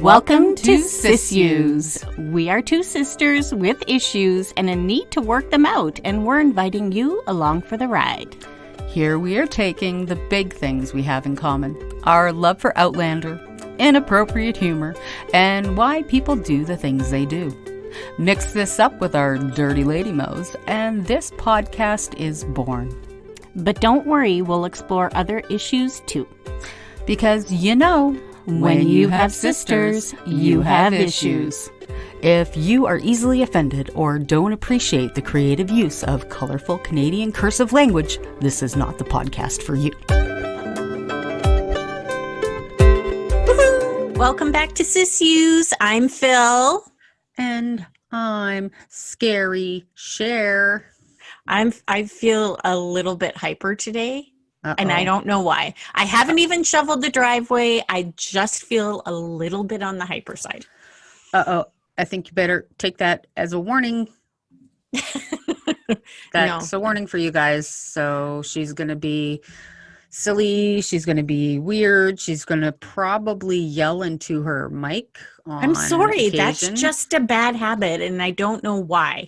Welcome to SIssues. We are two sisters with issues and a need to work them out, and we're inviting you along for the ride. Here we are taking the big things we have in common. Our love for Outlander, inappropriate humor, and why people do the things they do. Mix this up with our dirty lady mo's, and this podcast is born. But don't worry, we'll explore other issues too. Because you know, when you have sisters, you have issues. If you are easily offended or don't appreciate the creative use of colorful Canadian cursive language, this is not the podcast for you. Woo-hoo! Welcome back to SIssues. I'm Phil. And I'm Scary Cher. I feel a little bit hyper today. Uh-oh. And I don't know why. I haven't even shoveled the driveway. I just feel a little bit on the hyper side. Uh-oh. I think you better take that as a warning. That's a warning for you guys. So she's going to be silly. She's going to be weird. She's going to probably yell into her mic on I'm sorry. occasion. That's just a bad habit, and I don't know why.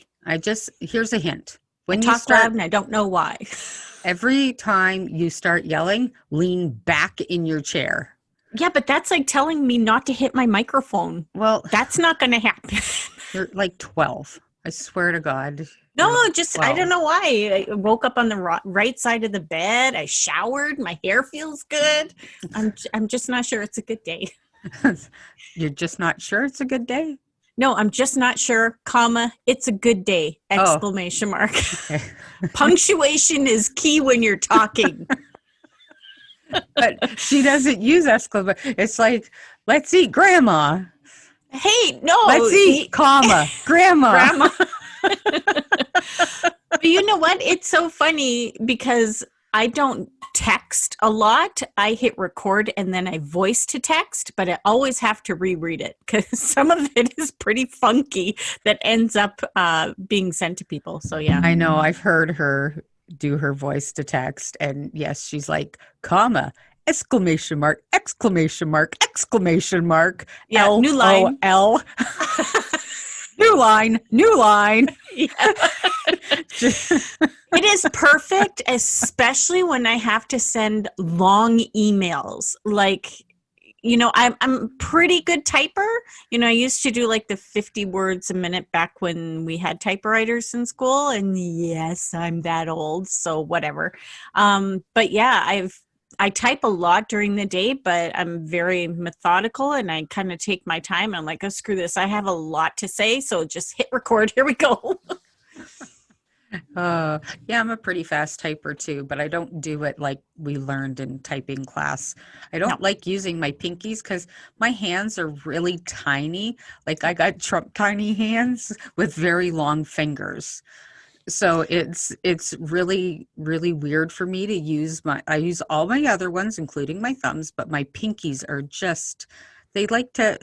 Here's a hint. When I talk loud, and I don't know why. Every time you start yelling, lean back in your chair. Yeah, but that's like telling me not to hit my microphone. Well, that's not going to happen. You're like 12. I swear to God. No, just 12. I don't know why. I woke up on the right side of the bed. I showered. My hair feels good. I'm just not sure it's a good day. You're just not sure it's a good day? No, I'm just not sure, comma, it's a good day, exclamation mark. Okay. Punctuation is key when you're talking. But she doesn't use exclamation. It's like, let's eat grandma. Hey, no. Let's eat, comma, grandma. But you know what? It's so funny because I don't text a lot. I hit record and then I voice to text, but I always have to reread it because some of it is pretty funky that ends up being sent to people. So yeah. I know. I've heard her do her voice to text, and yes, she's like, comma, exclamation mark, exclamation mark, exclamation mark. Yeah, L-O-L. new line. New line. Yeah. It is perfect, especially when I have to send long emails. Like, you know, I'm a pretty good typer. You know, I used to do like the 50 words a minute back when we had typewriters in school. And yes, I'm that old, so whatever. But yeah, I type a lot during the day, but I'm very methodical and I kind of take my time. I'm like, oh, screw this. I have a lot to say. So just hit record. Here we go. Yeah, I'm a pretty fast typer too, but I don't do it like we learned in typing class. I don't like using my pinkies because my hands are really tiny. Like I got Trump tiny hands with very long fingers. So it's really, really weird for me to use I use all my other ones, including my thumbs, but my pinkies are just, they like to,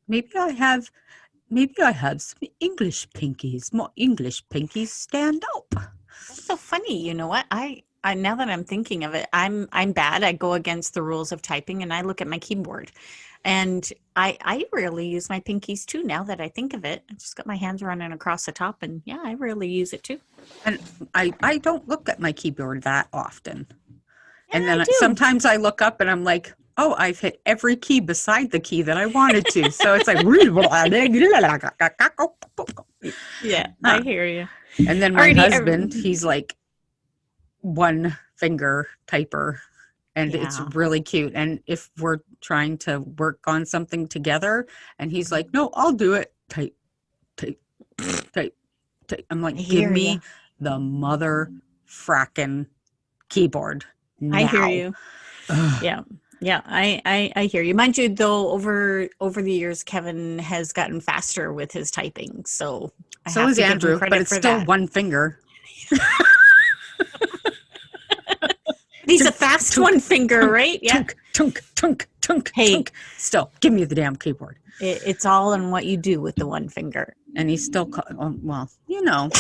maybe I have some English pinkies. More English pinkies stand up. That's so funny. You know what? I now that I'm thinking of it, I'm bad. I go against the rules of typing and I look at my keyboard. And I rarely use my pinkies too, now that I think of it. I just got my hands running across the top and yeah, I rarely use it too. And I don't look at my keyboard that often. Yeah, and then sometimes I look up and I'm like, oh, I've hit every key beside the key that I wanted to. So it's like, yeah, I hear you. And then my husband, he's like one finger typer, and it's really cute. And if we're trying to work on something together and he's like, no, I'll do it. Type. I'm like, give me the mother frackin' keyboard now. I hear you. Yeah. Yeah, I hear you. Mind you, though, over the years, Kevin has gotten faster with his typing. So is Andrew, but it's still one finger. He's a fast one finger, right? Yeah. Tunk. Hey, still, give me the damn keyboard. It's all in what you do with the one finger. And he's still, well, you know.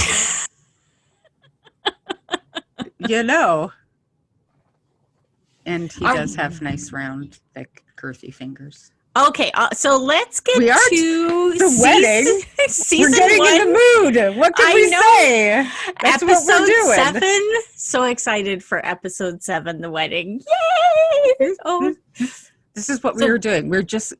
You know. And he does have nice, round, thick, girthy fingers. Okay, so let's get We are to the wedding. Season We're getting 1. in the mood. What can we say? That's what we're Episode doing. 7. So excited for episode 7, the wedding. Yay! Oh, this is what we were doing. We're just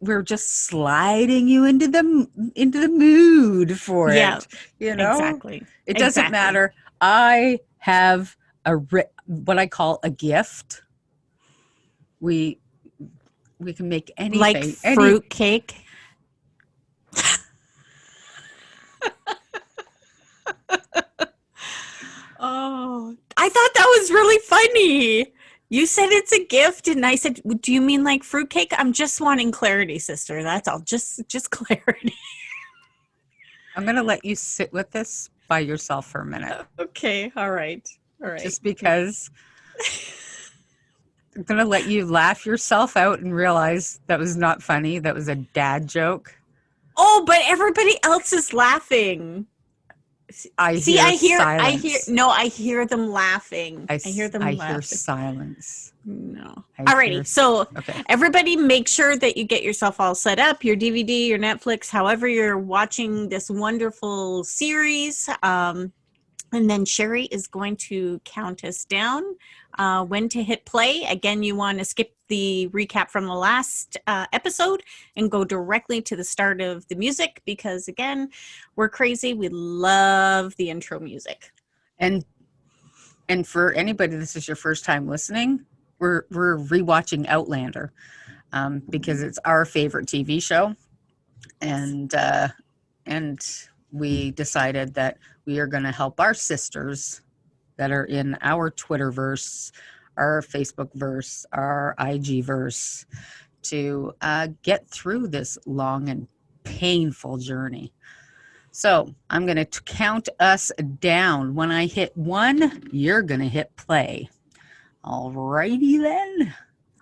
sliding you into the mood for yeah, it. You know, exactly. It doesn't matter. I have what I call a gift. We can make anything. Like fruit cake. Oh, I thought that was really funny. You said it's a gift, and I said, "Do you mean like fruitcake?" I'm just wanting clarity, sister. That's all. Just clarity. I'm gonna let you sit with this by yourself for a minute. Okay. All right. Just because I'm gonna let you laugh yourself out and realize that was not funny. That was a dad joke. Oh, but everybody else is laughing. I hear them laughing. I hear them laughing. I hear silence. No. Alrighty. So everybody make sure that you get yourself all set up, your DVD, your Netflix, however you're watching this wonderful series. And then Sherry is going to count us down when to hit play. Again, you want to skip the recap from the last episode and go directly to the start of the music because, again, we're crazy. We love the intro music. And for anybody, this is your first time listening, we're rewatching Outlander because it's our favorite TV show. And we decided that we are going to help our sisters that are in our Twitterverse, our Facebookverse, our IGverse to get through this long and painful journey. So I'm going to count us down. When I hit 1, you're going to hit play. All righty then.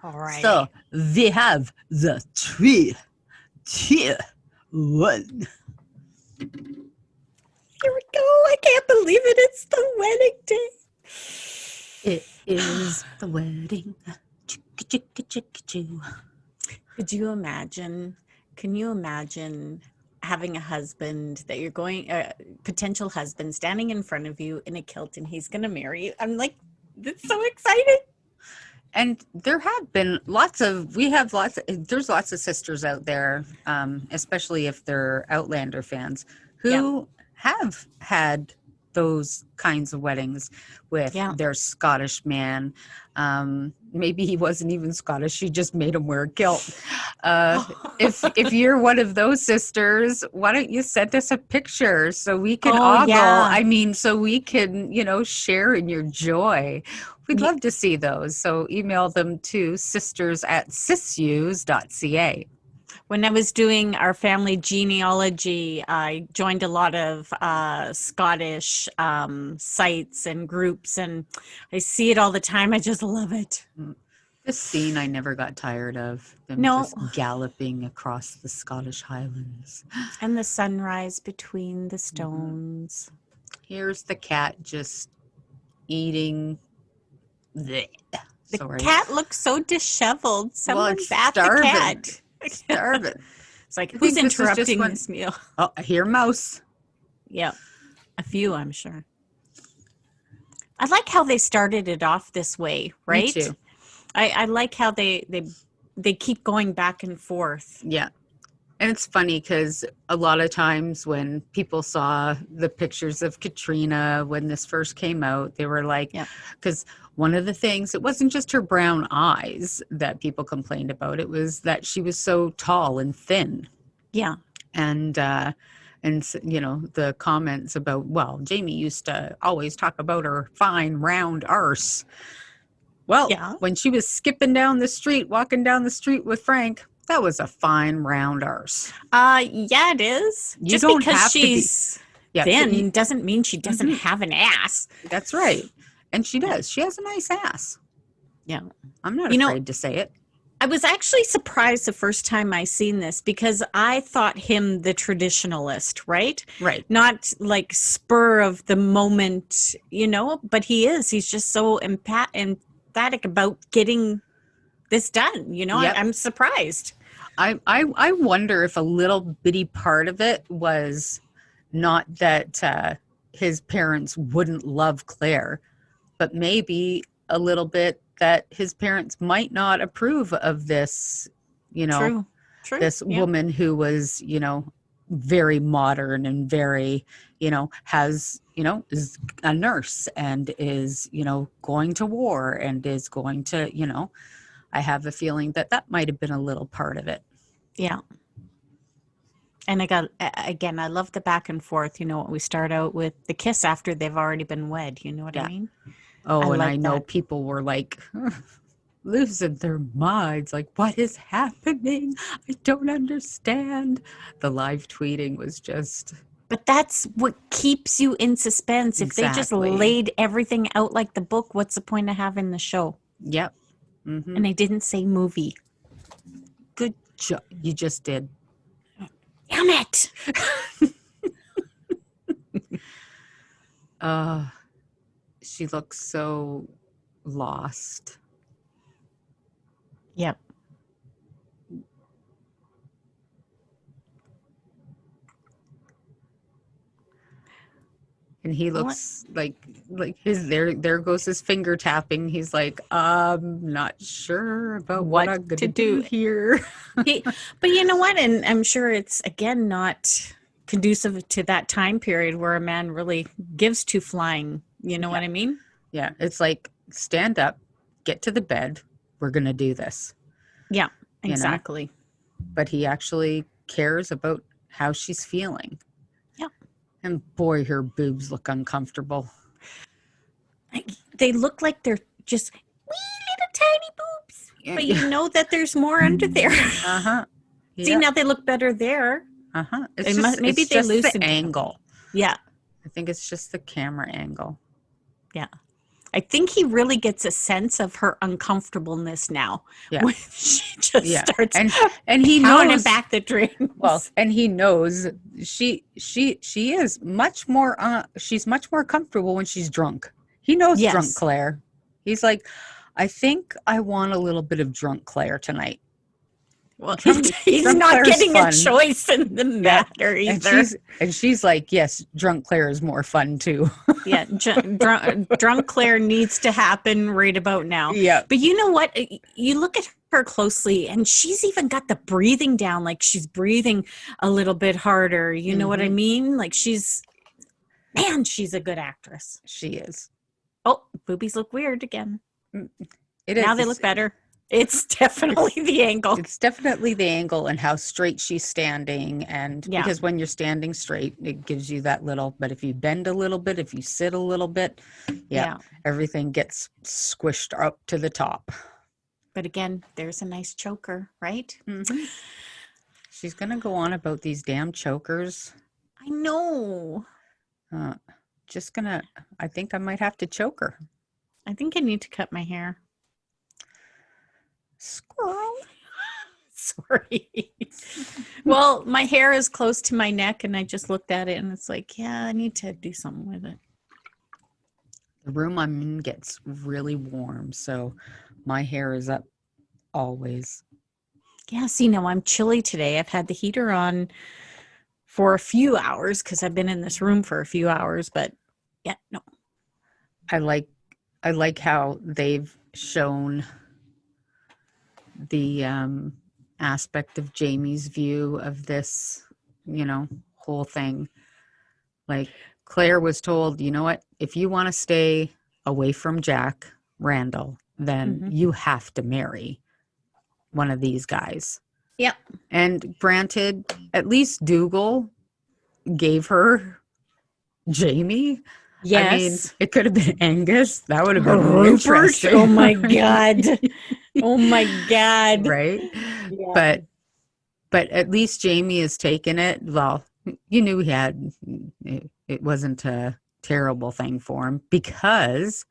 All right. So we have the 3, 2, 1. Here we go. I can't believe it. It's the wedding day. It is the wedding. Could you imagine? Can you imagine having a husband that you're going, potential husband standing in front of you in a kilt and he's going to marry you? I'm like, it's so exciting. And there have been there's lots of sisters out there, especially if they're Outlander fans, who have had those kinds of weddings with their Scottish man. Maybe he wasn't even Scottish. She just made him wear a kilt. If you're one of those sisters, why don't you send us a picture so we can ogle? Yeah. I mean, so we can, share in your joy. We'd love to see those. So email them to sisters@SIssues.ca. When I was doing our family genealogy, I joined a lot of Scottish sites and groups, and I see it all the time. I just love it. This scene I never got tired of. Them just galloping across the Scottish Highlands. And the sunrise between the stones. Here's the cat just eating. The cat looks so disheveled. Someone bath the cat. Starving. It's like, who's interrupting this meal? Oh, I hear mouse. Yeah, a few, I'm sure. I like how they started it off this way, right? Me too. I like how they keep going back and forth. Yeah. And it's funny because a lot of times when people saw the pictures of Katrina when this first came out, they were like, because one of the things, it wasn't just her brown eyes that people complained about. It was that she was so tall and thin. Yeah. And the comments about, well, Jamie used to always talk about her fine round arse. Well, when she was walking down the street with Frank, that was a fine round arse. Yeah, it is. You just don't because have she's thin doesn't mean she doesn't have an ass. That's right. And she does. She has a nice ass. Yeah. I'm not afraid to say it. I was actually surprised the first time I seen this because I thought him the traditionalist, right? Right. Not like spur of the moment, but he is. He's just so emphatic about getting this done. I'm surprised. I wonder if a little bitty part of it was not that his parents wouldn't love Claire, but maybe a little bit that his parents might not approve of this, you know, True. True. this Yeah. woman who was, very modern and very, has, is a nurse and is, going to war and is going to, I have a feeling that might have been a little part of it. Yeah. And I love the back and forth. We start out with the kiss after they've already been wed. You know what I mean? Oh, and I like know that. people were like losing their minds. Like, what is happening? I don't understand. The live tweeting was just. But that's what keeps you in suspense. If they just Exactly. laid everything out like the book, what's the point of having the show? Yep. Mm-hmm. And they didn't say movie. Good job. You just did. Damn it. She looks so lost. Yep. And he looks like his there goes his finger tapping. He's like, not sure about what I'm gonna do here. But you know what? And I'm sure it's again not conducive to that time period where a man really gives two flying. You know what I mean? Yeah. It's like, stand up, get to the bed. We're gonna do this. Yeah, exactly. But he actually cares about how she's feeling. Yeah. And boy, her boobs look uncomfortable. They look like they're just wee little tiny boobs. But you know that there's more under there. Uh-huh. Yeah. See, now they look better there. Uh-huh. Maybe they lose the angle. Yeah. I think it's just the camera angle. Yeah. I think he really gets a sense of her uncomfortableness now. Yeah. When she just starts and he knows back the drains. Well, and he knows she is much more she's much more comfortable when she's drunk. He knows drunk Claire. He's like, I think I want a little bit of drunk Claire tonight. Well, he's not Claire's getting fun. A choice in the matter either. And she's like, yes, drunk Claire is more fun too. Yeah, drunk Claire needs to happen right about now. Yeah. But you know what? You look at her closely and she's even got the breathing down. Like she's breathing a little bit harder. You know what I mean? Like she's a good actress. She is. Oh, boobies look weird again. It is. Now they look better. It's definitely the angle. It's definitely the angle and how straight she's standing. And because when you're standing straight, it gives you that little, but if you bend a little bit, if you sit a little bit, everything gets squished up to the top. But again, there's a nice choker, right? Mm-hmm. She's going to go on about these damn chokers. I know. I think I might have to choke her. I think I need to cut my hair. Squirrel. Sorry. Well, my hair is close to my neck and I just looked at it and it's like, I need to do something with it. The room I'm in gets really warm, so my hair is up always. Yeah, see, now I'm chilly today. I've had the heater on for a few hours because I've been in this room for a few hours, but no. I like how they've shown the aspect of Jamie's view of this, whole thing. Like Claire was told, you know what, if you want to stay away from Jack Randall, then you have to marry one of these guys. Yep. And granted, at least Dougal gave her Jamie. Yes. I mean, it could have been Angus. That would have been interesting. Oh my God. Oh my God. Right? Yeah. But at least Jamie has taken it. Well, you knew it wasn't a terrible thing for him because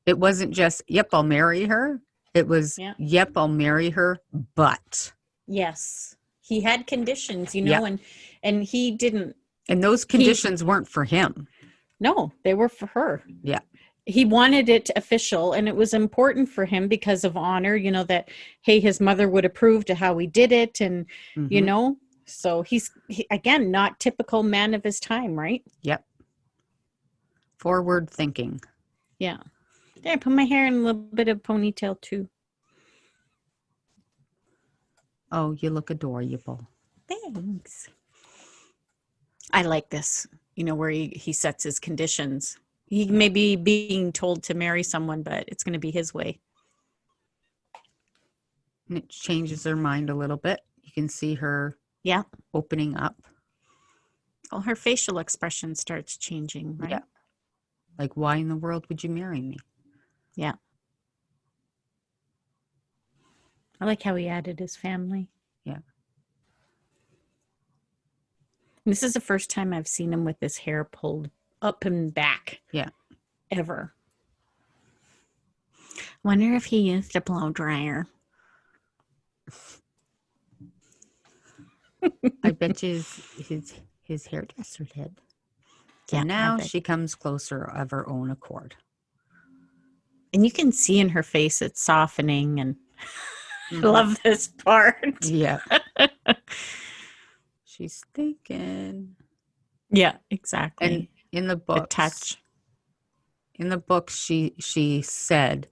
it wasn't just, yep, I'll marry her. It was, yep, I'll marry her, but. Yes. He had conditions, and he didn't. And those conditions weren't for him. No, they were for her. Yeah. he wanted it official, and it was important for him because of honor, that, hey, his mother would approve to how we did it. And, Mm-hmm. so again, not typical man of his time, right? Yep. Forward thinking. Yeah. There, I put my hair in a little bit of ponytail too. Oh, you look adorable. Thanks. I like this, where he sets his conditions. He may be being told to marry someone, but it's going to be his way. And it changes her mind a little bit. You can see her opening up. Well, her facial expression starts changing, right? Yeah. Like, why in the world would you marry me? Yeah. I like how he added his family. Yeah. And this is the first time I've seen him with his hair pulled up and back. Yeah. Ever. Wonder if he used a blow dryer. I bet you his hairdresser did. And now she comes closer of her own accord. And you can see in her face it's softening, and I love this part. Yeah. She's thinking. Yeah, exactly. And in the book, touch. In the book, she said.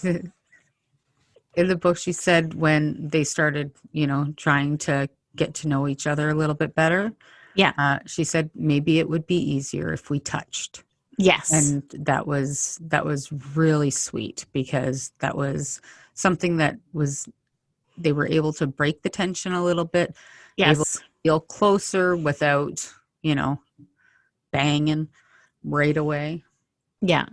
In the book, she said when they started, trying to get to know each other a little bit better. Yeah. She said maybe it would be easier if we touched. Yes. And that was really sweet, because that was something that they were able to break the tension a little bit. Yes. Able to feel closer without, banging right away. Yeah.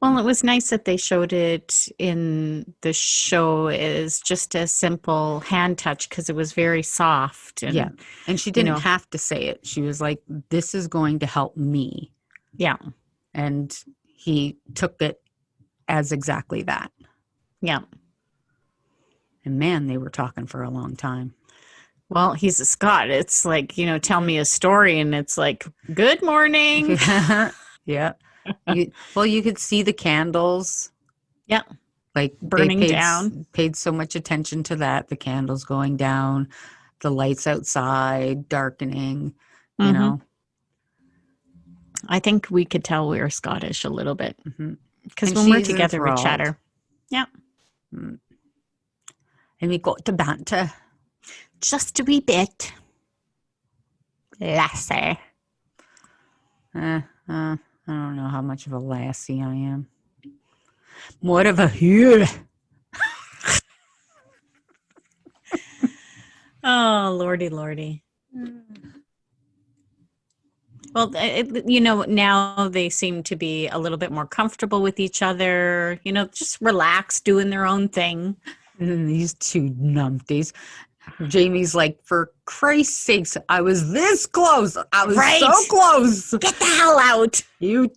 Well, it was nice that they showed it in the show as just a simple hand touch, because it was very soft. And, and she didn't have to say it. She was like, this is going to help me. Yeah. And he took it as exactly that. Yeah. And man, they were talking for a long time. Well, he's a Scot. It's like, tell me a story, and it's like, good morning. Yeah. You could see the candles. Yeah. Like burning down. Paid so much attention to that. The candles going down, the lights outside, darkening, I think we could tell we were Scottish a little bit. Because when we're together, enthralled. we chatter. Yeah. And we got to banter. Just a wee bit. Lassie. I don't know how much of a lassie I am. More of a hue. Oh, lordy. Well, now they seem to be a little bit more comfortable with each other, just relaxed, doing their own thing. And these two numpties. Jamie's like, for Christ's sakes, I was this close. I was so close. Get the hell out. You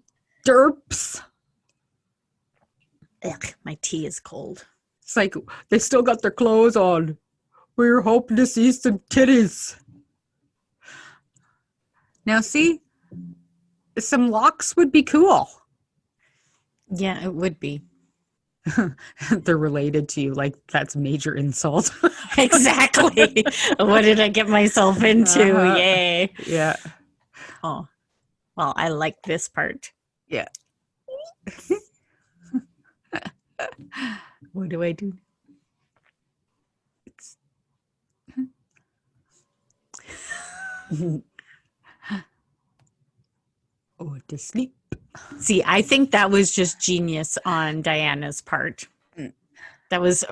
derps. Ugh, my tea is cold. It's like, they still got their clothes on. We were hoping to see some titties. Now, see, some locks would be cool. Yeah, it would be. They're related to you. Like, that's major insult. Exactly. What did I get myself into? Yay. Yeah. Oh, well, I like this part. Yeah. What do I do? Oh, to sleep. See, I think that was just genius on Diana's part. That was,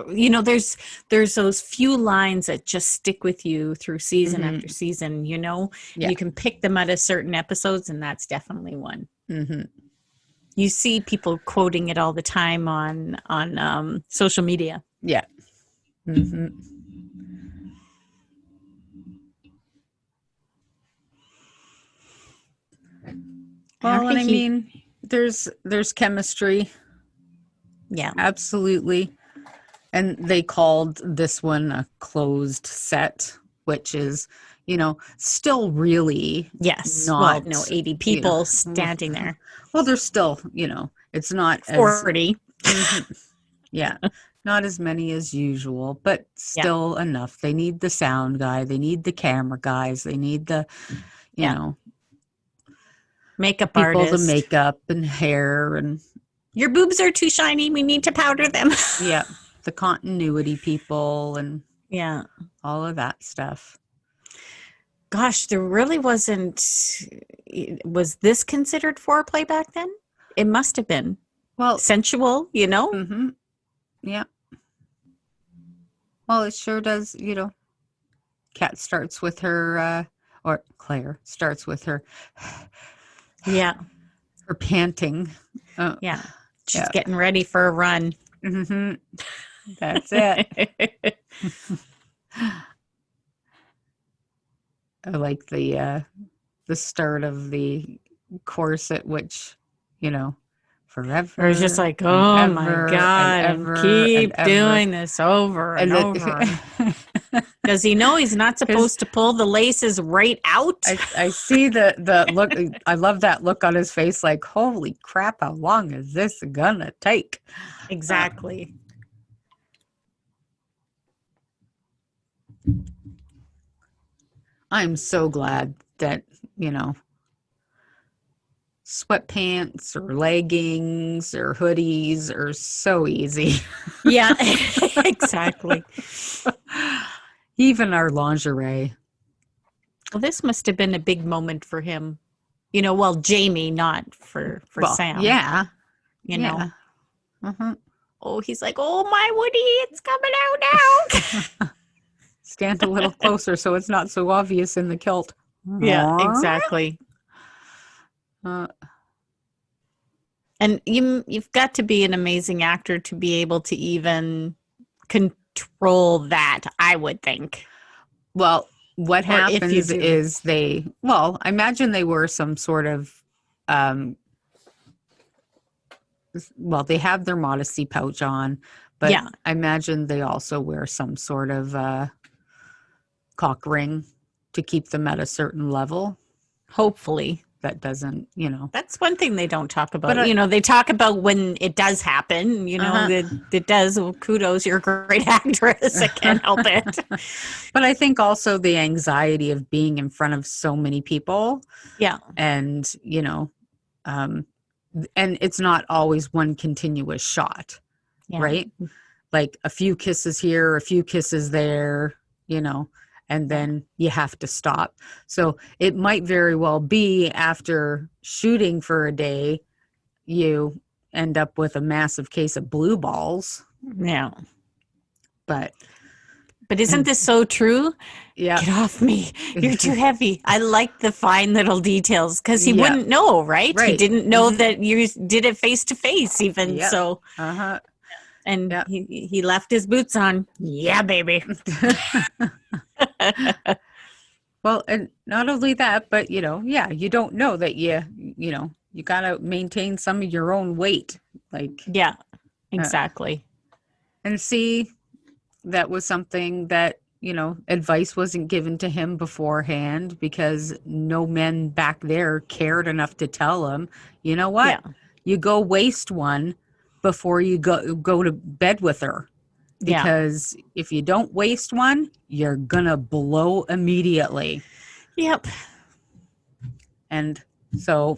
there's those few lines that just stick with you through season after season, You can pick them out of certain episodes, and that's definitely one. Mm-hmm. You see people quoting it all the time on social media. Yeah. Mm-hmm. Well, and I mean, there's chemistry. Yeah. Absolutely. And they called this one a closed set. which is, still really Yes. Well, not, no, 80 you know, people standing there. well, there's still, it's not as, 40. mhm, yeah, not as many as usual, but Yeah. still enough. They need the sound guy, they need the camera guys, they need the, you Yeah. know, Makeup people to artist. makeup and hair and, Your boobs are too shiny. We need to powder them. yeah, the continuity people and Yeah. all of that stuff. Gosh, there really wasn't. Was this considered foreplay back then? It must have been. Well, Sensual, mm-hmm, yeah. Well, it sure does, Kat starts with her, or Claire starts with her, Yeah. her panting. Yeah. She's Yeah. getting ready for a run. Mm-hmm. That's it. I like the start of the course at which, forever Or it's just like, and oh my ever and God, and ever and keep ever. doing this over and And over. Does he know he's not supposed to pull the laces right out? I see the look. I love that look on his face. Like, holy crap! How long is this gonna take? Exactly. I'm so glad that sweatpants or leggings or hoodies are so easy. Yeah, exactly. Even our lingerie. Well, this must have been a big moment for him. Well, Jamie, not for Well, Sam. yeah. You Yeah. know. Uh-huh. Oh, he's like, oh, my Woody, it's coming out now. Stand a little closer so it's not so obvious in the kilt. Yeah, exactly. Uh, And you've got to be an amazing actor to be able to even control that, I would think. well, what Or if you happens do. is I imagine they were some sort of, they have their modesty pouch on, but Yeah. I imagine they also wear some sort of cock ring to keep them at a certain level. Hopefully. That doesn't, That's one thing they don't talk about. But They talk about when it does happen, that it does. Well, kudos, you're a great actress. I can't help it. But I think also the anxiety of being in front of so many people. Yeah. And, and it's not always one continuous shot, Yeah. right? Like a few kisses here, a few kisses there, and then you have to stop. So it might very well be after shooting for a day, you end up with a massive case of blue balls. Yeah. But isn't this so true? Yeah. Get off me. You're too heavy. I like the fine little details because he wouldn't know, right? He didn't know that you did it face to face even. Yep. So, and he left his boots on. Yeah, baby. Well, and not only that, but you don't know that you got to maintain some of your own weight. Like, yeah, exactly. And see, that was something that, advice wasn't given to him beforehand because no men back there cared enough to tell him, you know what? Yeah. You go waste one before you go to bed with her. Because if you don't waste one, you're going to blow immediately. Yep. And so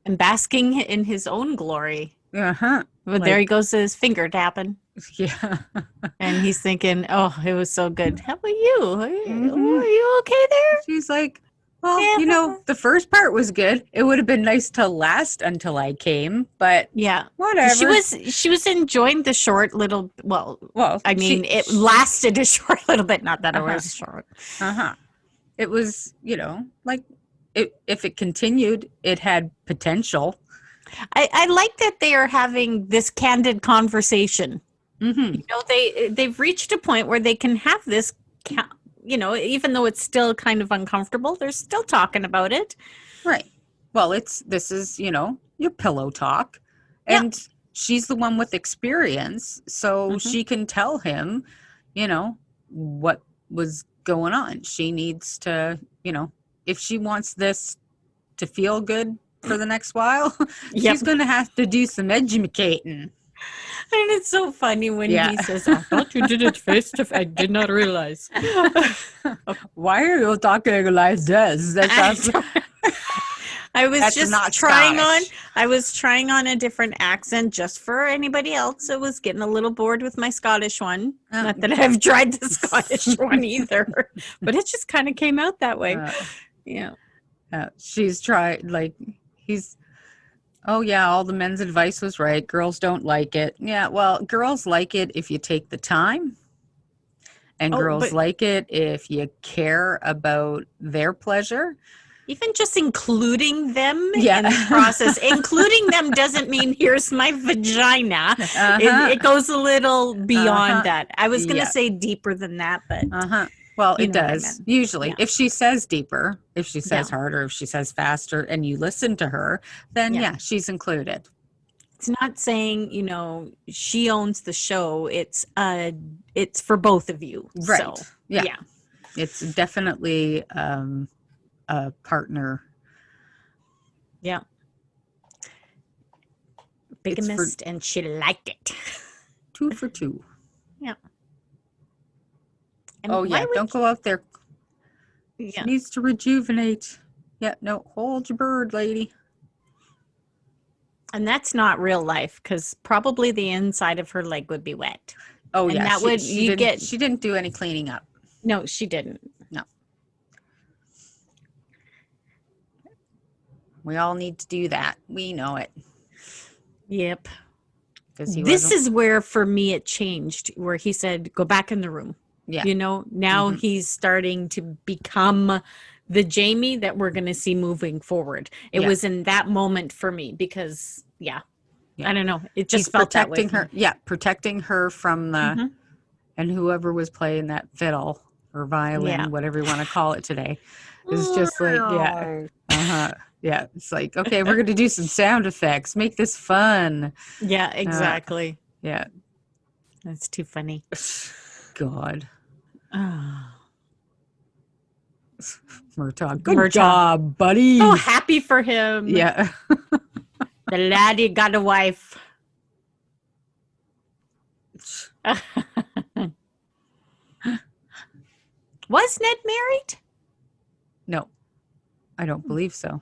and basking in his own glory. Uh-huh. But there he goes to his finger tapping. Yeah. And he's thinking, oh, it was so good. How about you? Are you okay there? She's like, well, the first part was good. It would have been nice to last until I came, but whatever. She was enjoying the short little, it lasted a short little bit. Not that it was short. It was, if it continued, it had potential. I like that they are having this candid conversation. Mm-hmm. They've reached a point where they can have this, even though it's still kind of uncomfortable, they're still talking about it. Right. Well, this is, your pillow talk. And she's the one with experience. So she can tell him, what was going on. She needs to, if she wants this to feel good for the next while, Yep. she's going to have to do some educating. And it's so funny when he says, I thought you did it face to face. I did not realize. Why are you talking like this? I was That's just not trying Scottish. I was trying on a different accent just for anybody else. I was getting a little bored with my Scottish one. Not that I've tried the Scottish one either, but it just kind of came out that way. Yeah. She's tried, like, oh yeah, all the men's advice was right. Girls don't like it. Yeah, well, girls like it if you take the time. And girls like it if you care about their pleasure. Even just including them in the process. Including them doesn't mean here's my vagina. It goes a little beyond that. I was going to say deeper than that, but well, it does usually. If she says deeper, if she says harder, if she says faster, and you listen to her, then she's included. It's not saying, she owns the show. It's for both of you. Right. So, yeah. It's definitely a partner. Yeah. Bigamist, and she liked it. 2 for 2. Yeah. And don't go out there. She needs to rejuvenate. Yeah, no, hold your bird, lady. And that's not real life, because probably the inside of her leg would be wet. Oh, and that she didn't do any cleaning up. No, she didn't. No. We all need to do that. We know it. Yep. This is where, for me, it changed, where he said, go back in the room. Yeah. Now he's starting to become the Jamie that we're going to see moving forward. It was in that moment for me because, I don't know. It just felt protecting that way. Her. Yeah, protecting her from the, and whoever was playing that fiddle or violin, whatever you want to call it today, is just like, yeah, it's like, okay, we're going to do some sound effects. Make this fun. Yeah, exactly. Yeah. That's too funny. God. Oh. Murtaugh, good job, buddy. So happy for him. Yeah. The laddie got a wife. Was Ned married? No, I don't believe so.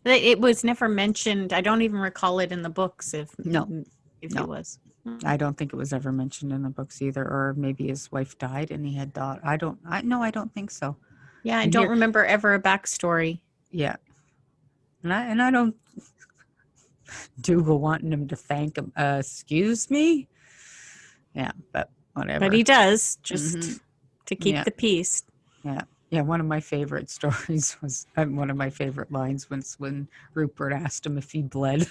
It was never mentioned. I don't even recall it in the books if it was. I don't think it was ever mentioned in the books either, or maybe his wife died and he had daughter. I don't think so. Yeah, I don't remember ever a backstory. Yeah. And I don't Dougal wanting him to thank him. Excuse me? Yeah, but whatever. But he does, just to keep the peace. Yeah. Yeah, one of my favorite stories was, one of my favorite lines was when Rupert asked him if he bled.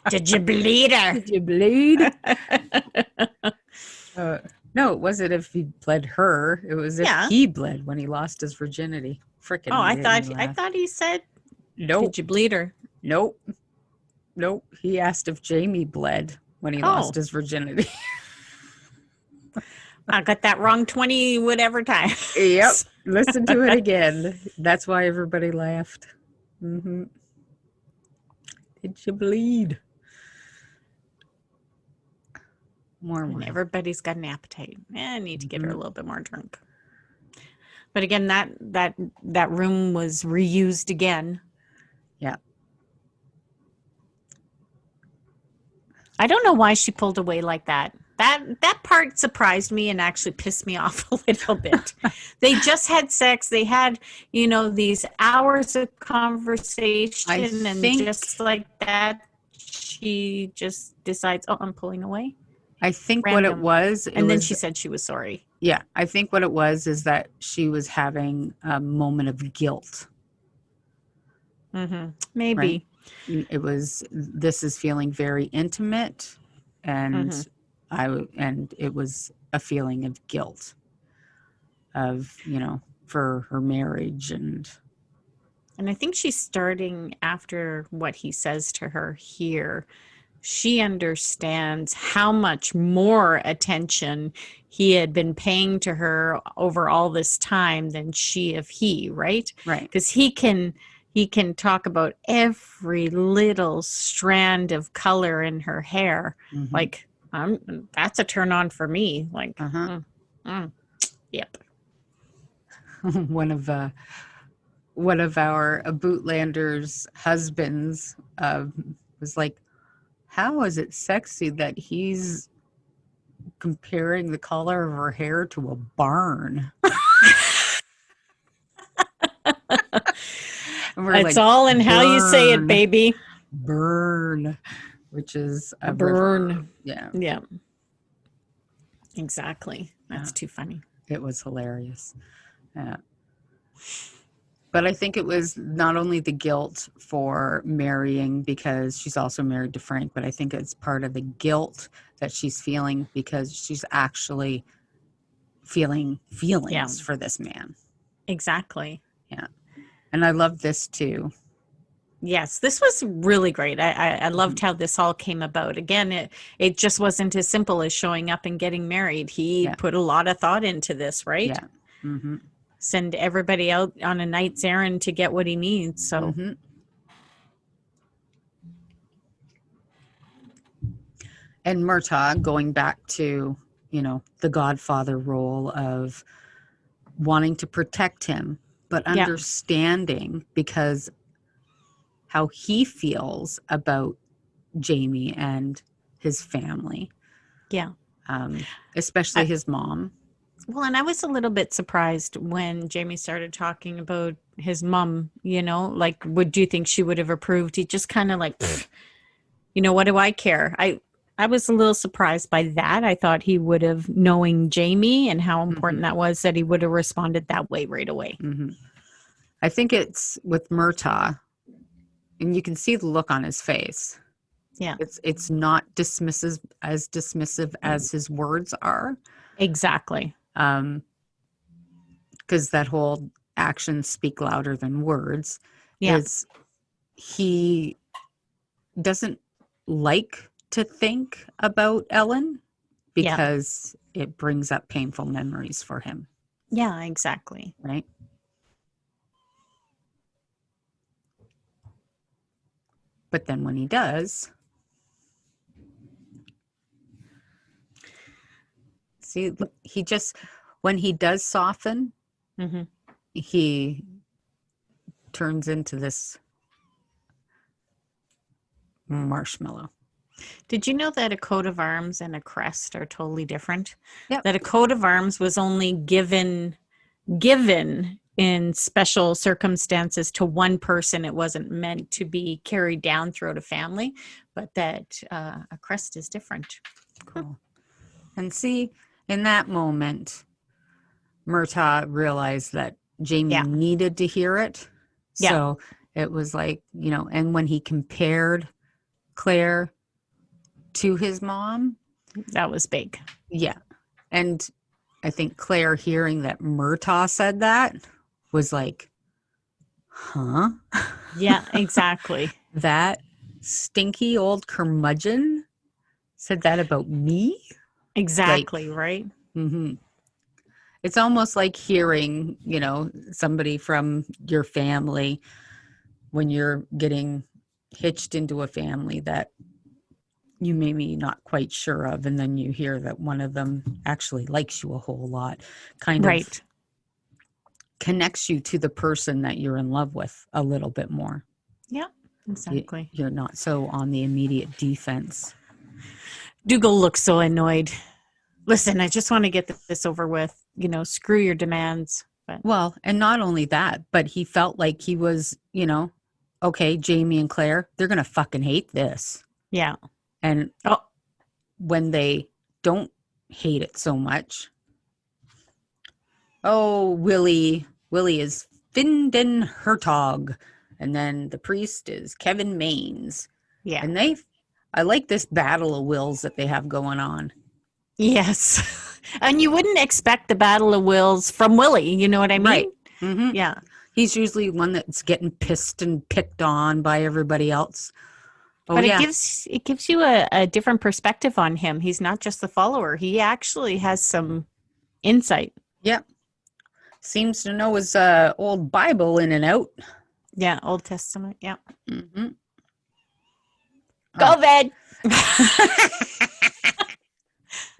Did you bleed her? Did you bleed? No, it wasn't if he bled her. It was if he bled when he lost his virginity. Frickin'. Oh, I thought he said, nope. Did you bleed her? Nope. He asked if Jamie bled when he lost his virginity. I got that wrong 20 whatever time. Yep. Listen to it again. That's why everybody laughed. Did you bleed? More. Everybody's got an appetite. I need to get her a little bit more drunk. But again, that room was reused again. Yeah. I don't know why she pulled away like that. That part surprised me and actually pissed me off a little bit. They just had sex. They had, these hours of conversation, and just like that, she just decides, I'm pulling away. I think what it was... And then she said she was sorry. Yeah, I think what it was is that she was having a moment of guilt. Maybe. Right? It was, this is feeling very intimate, and and it was a feeling of guilt of, for her marriage. And I think she's starting, after what he says to her here, she understands how much more attention he had been paying to her over all this time than she of he, right? Right. Because he can talk about every little strand of color in her hair. Mm-hmm. Like, that's a turn on for me. Like, yep. one of our bootlanders' husbands was like, how is it sexy that he's comparing the color of her hair to a barn? And we're It's like, all in how you say it, baby. Burn, which is a Burn. river. Yeah. Yeah. Exactly. That's too funny. It was hilarious. Yeah. But I think it was not only the guilt for marrying, because she's also married to Frank, but I think it's part of the guilt that she's feeling because she's actually feeling feelings for this man. Exactly. Yeah. And I love this too. Yes, this was really great. I loved how this all came about. Again, it just wasn't as simple as showing up and getting married. He put a lot of thought into this, right? Yeah. Mm-hmm. Send everybody out on a night's errand to get what he needs. So, and Murtaugh, going back to, the godfather role of wanting to protect him, but understanding because how he feels about Jamie and his family. Yeah. Especially his mom. Well, and I was a little bit surprised when Jamie started talking about his mom, like, do you think she would have approved? He just kind of like, what do I care? I was a little surprised by that. I thought he would have, knowing Jamie and how important that was, that he would have responded that way right away. Mm-hmm. I think it's with Murtaugh, and you can see the look on his face. Yeah. It's not dismissive as his words are. Exactly. Because that whole actions speak louder than words. Yeah. Is he doesn't like to think about Ellen because it brings up painful memories for him. Yeah, exactly. Right. But then when he does, see, he just, when he does soften, he turns into this marshmallow. Did you know that a coat of arms and a crest are totally different? Yep. That a coat of arms was only given in special circumstances to one person. It wasn't meant to be carried down throughout a family, but that a crest is different. Cool. And see, in that moment, Murtaugh realized that Jamie needed to hear it. So it was like, and when he compared Claire to his mom, that was big. Yeah. And I think Claire hearing that Murtaugh said that was like, huh? Yeah, exactly. That stinky old curmudgeon said that about me? Exactly, right? Mm-hmm. It's almost like hearing, somebody from your family when you're getting hitched into a family that you may be not quite sure of, and then you hear that one of them actually likes you a whole lot, kind of connects you to the person that you're in love with a little bit more. Yeah, exactly. You're not so on the immediate defense. Dougal looks so annoyed. Listen, I just want to get this over with. Screw your demands. But. Well, and not only that, but he felt like he was, okay, Jamie and Claire, they're going to fucking hate this. Yeah. And when they don't hate it so much, Willie is Finden Hertog, and then the priest is Kevin Maines. Yeah. And I like this battle of wills that they have going on. Yes. And you wouldn't expect the battle of wills from Willie, you know what I mean? Right. Mm-hmm. Yeah. He's usually one that's getting pissed and picked on by everybody else. Oh But yeah. it gives you a different perspective on him. He's not just the follower. He actually has some insight. Yep. Seems to know his old Bible in and out. Yeah, Old Testament. Yeah. Mm-hmm. Oh.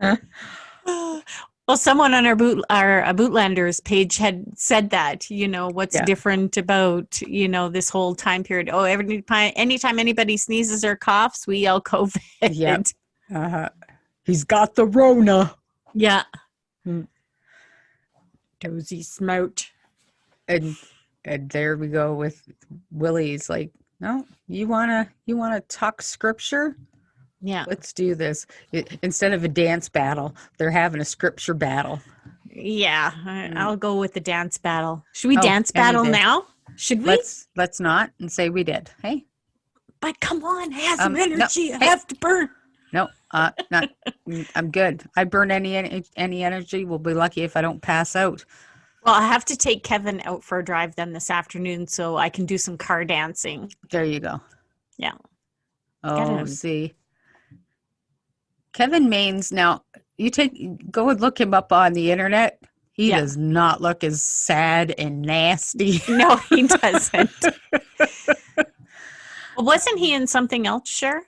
COVID. Well, someone on our Bootlanders page had said that, what's Yeah. different about, this whole time period. Oh, anytime anybody sneezes or coughs, we yell Yep. COVID. Uh-huh. He's got the Rona. Yeah. Dozy smout. And there we go with Willie's like, no, you wanna talk scripture? Yeah. Let's do this. Instead of a dance battle, they're having a scripture battle. Yeah. I'll go with the dance battle. Should we Oh, dance any battle day. now? Should we? Let's not and say we did. Hey, But come on, I have some no, energy. I hey, have to burn. no, not. I'm good. I burn any energy. We'll be lucky if I don't pass out. Well, I have to take Kevin out for a drive then this afternoon so I can do some car dancing. There you go. Yeah. Oh, see, Kevin Maines. Now go and look him up on the internet. He does not look as sad and nasty. No, he doesn't. Well, wasn't he in something else, Sure?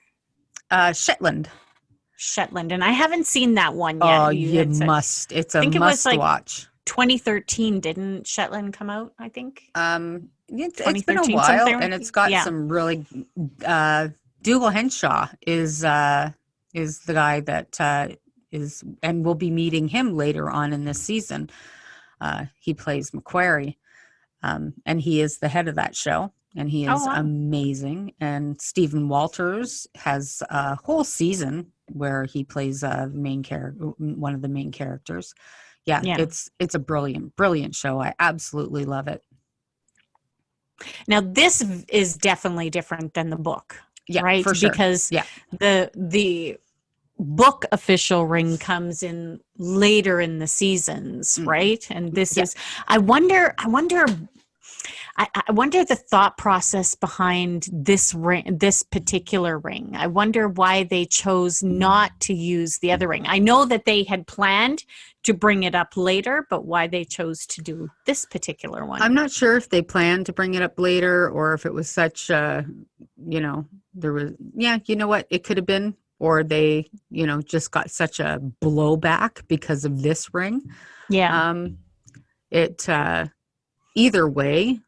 Shetland. Shetland, and I haven't seen that one yet. Oh, you must. It's a must watch. 2013, didn't Shetland come out, I think? It's been a while, and it's got some really Dougal Henshaw is the guy that is, and we'll be meeting him later on in this season. He plays Macquarie, and he is the head of that show, and he is amazing. And Stephen Walters has a whole season where he plays one of the main characters. Yeah, it's a brilliant show. I absolutely love it. Now, this is definitely different than the book, right? For sure. Because the book official ring comes in later in the seasons, right? And this is, I wonder the thought process behind this ring, this particular ring. I wonder why they chose not to use the other ring. I know that they had planned to bring it up later, but why they chose to do this particular one. I'm not sure if they planned to bring it up later or if it was such there was, it could have been, or they, just got such a blowback because of this ring. Yeah. Either way,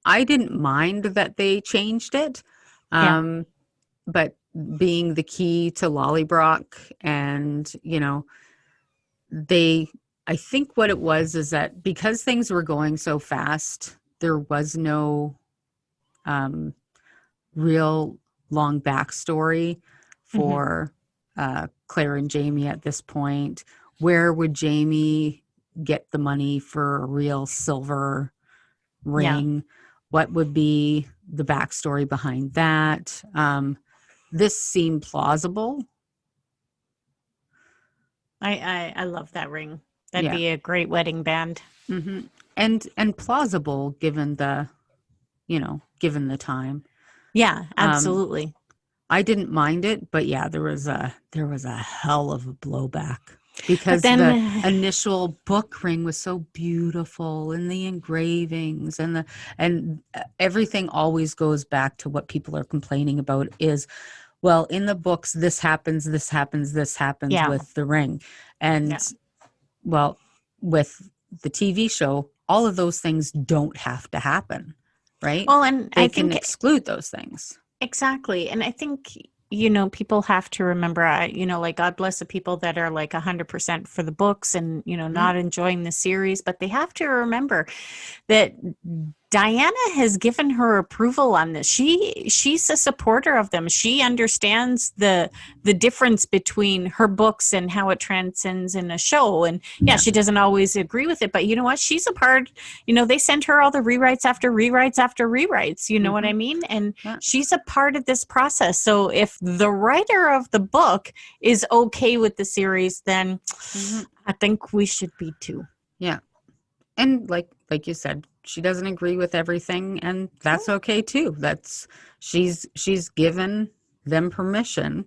I didn't mind that they changed it. But being the key to Lollybrock and, I think what it was is that because things were going so fast, there was no real long backstory for Claire and Jamie at this point. Where would Jamie get the money for a real silver ring? Yeah. What would be the backstory behind that? This seemed plausible. I love that ring. That'd be a great wedding band. Mm-hmm. And plausible given the, given the time. Yeah, absolutely. I didn't mind it, but there was a hell of a blowback because the initial book ring was so beautiful and the engravings and everything always goes back to what people are complaining about is, well, in the books, this happens with the ring. And well, with the TV show, all of those things don't have to happen, right? Well, and they can exclude those things. Exactly. And I think, people have to remember, like God bless the people that are like 100% for the books and, not enjoying the series, but they have to remember that Diana has given her approval on this. She's a supporter of them. She understands the difference between her books and how it transcends in a show. And she doesn't always agree with it, but you know what? She's a part, they sent her all the rewrites after rewrites after rewrites. You know what I mean? And she's a part of this process. So if the writer of the book is okay with the series, then I think we should be too. Yeah. And like you said, she doesn't agree with everything, and that's okay too. She's given them permission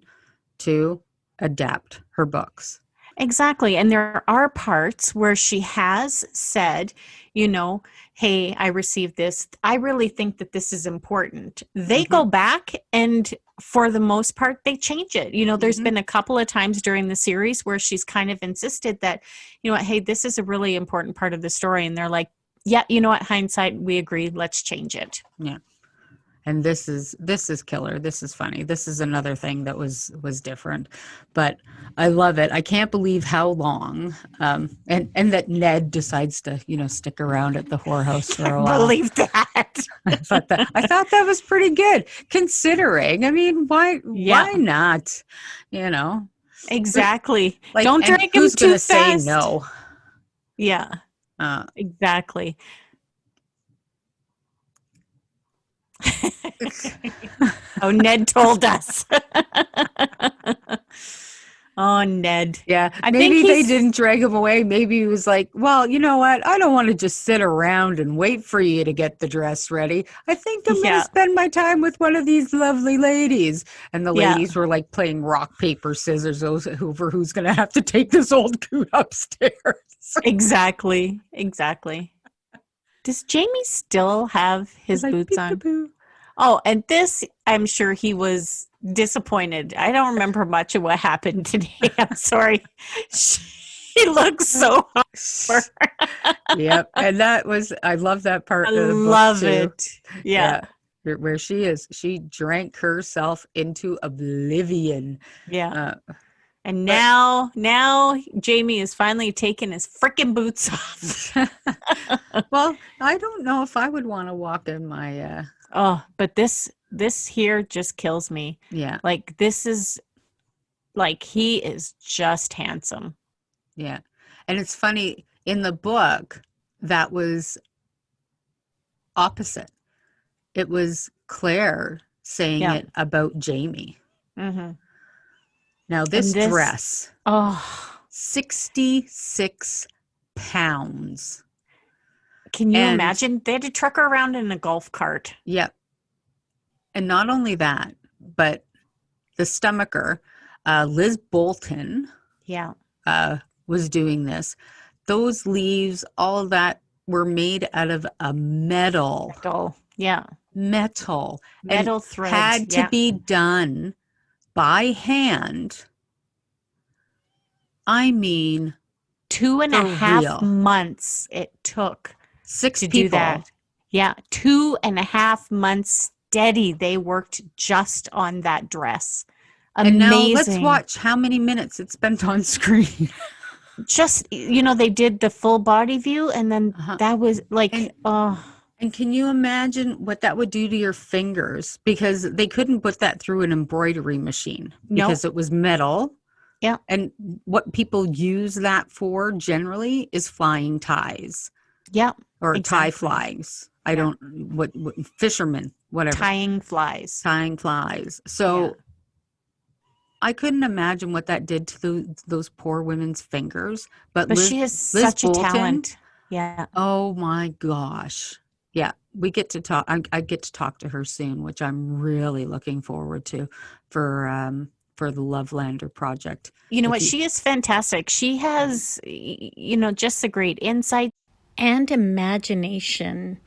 to adapt her books. Exactly. And there are parts where she has said, you know, hey, I received this. I really think that this is important. They go back and for the most part, they change it. You know, there's been a couple of times during the series where she's kind of insisted that, you know what, hey, this is a really important part of the story. And they're like, yeah, you know what, hindsight, we agree. Let's change it. Yeah. And this is killer. This is funny. This is another thing that was different, but I love it. I can't believe how long, and that Ned decides to, you know, stick around at the whorehouse for a while. Believe that. I thought that was pretty good, considering. I mean, why not? You know, exactly. like, Don't drag him who's too gonna fast. say no? Yeah, exactly. Oh, Ned told us. Oh, Ned. Yeah, I maybe think they didn't drag him away. Maybe he was like, well, you know what? I don't want to just sit around and wait for you to get the dress ready. I think I'm going to spend my time with one of these lovely ladies. And the ladies were like playing rock, paper, scissors over who's going to have to take this old coot upstairs. Exactly. Does Jamie still have his boots on? Oh, and this, I'm sure he was disappointed. I don't remember much of what happened today. I'm sorry. She looks so hard. Yep. And I love that part of the book love too. it. Yeah. Where she drank herself into oblivion. Yeah. And now Jamie is finally taking his freaking boots off. Well, I don't know if I would want to walk in my but this here just kills me. Yeah. Like, this is like, he is just handsome. Yeah. And it's funny, in the book, that was opposite. It was Claire saying it about Jamie. Now this dress, 66 pounds. Can you imagine? They had to truck her around in a golf cart. Yep. And not only that, but the stomacher, Liz Bolton, was doing this. Those leaves, all of that, were made out of a metal. Metal threads. Had to be done by hand. I mean, 2.5 months it took 6 to people. Do that. Yeah, 2.5 months steady. They worked just on that dress. Amazing. And now let's watch how many minutes it spent on screen. Just, you know, they did the full body view, and then that was like, And can you imagine what that would do to your fingers? Because they couldn't put that through an embroidery machine because it was metal. Yeah. And what people use that for generally is flying ties. Yeah. Or tie flies. I don't, what fishermen, whatever. Tying flies. So I couldn't imagine what that did to those poor women's fingers. But she has such a talent. Yeah. Oh my gosh. Yeah. We get to talk. I get to talk to her soon, which I'm really looking forward to for the Lovelander project. You know what? She is fantastic. She has, you know, just a great insight and imagination.